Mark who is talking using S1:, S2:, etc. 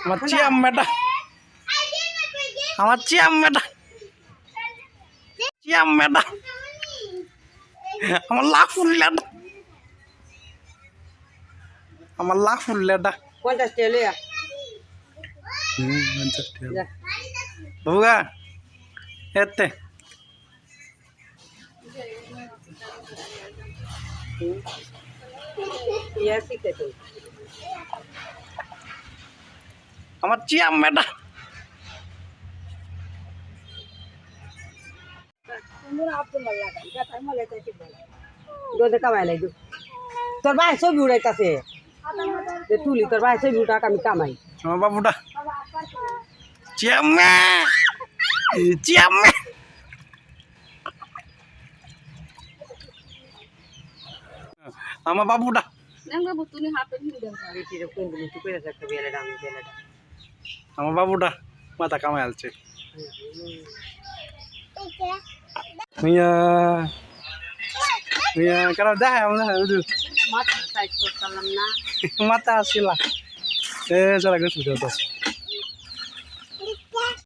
S1: আমার চিয়াম বেটা আমার চিয়াম বেটা চিয়াম বেটা আমার লাখ ফুললেটা আমার লাখ ফুললেটা
S2: 50 টাকা লইয়া
S1: বাবুগা এতে
S2: ইয়া শিখতে তো
S1: আমার চিয়াম বেটা
S2: দোদে কামাই লাগবে তোর ভাই ছবি উড়াইতাছে তুলি তোর ভাই ছবি উঠাক আমি কামাই
S1: আমার বাবুটা চিয়াম্মে চিয়াম্মে আমার বাবুটা আমার বাবুটা মাথা কামাই আলছে মিয়া মিয়া কারণ দেখা
S2: মাথা সাইজ করতাম না
S1: মাথা আসিলা এ চলা গেছিল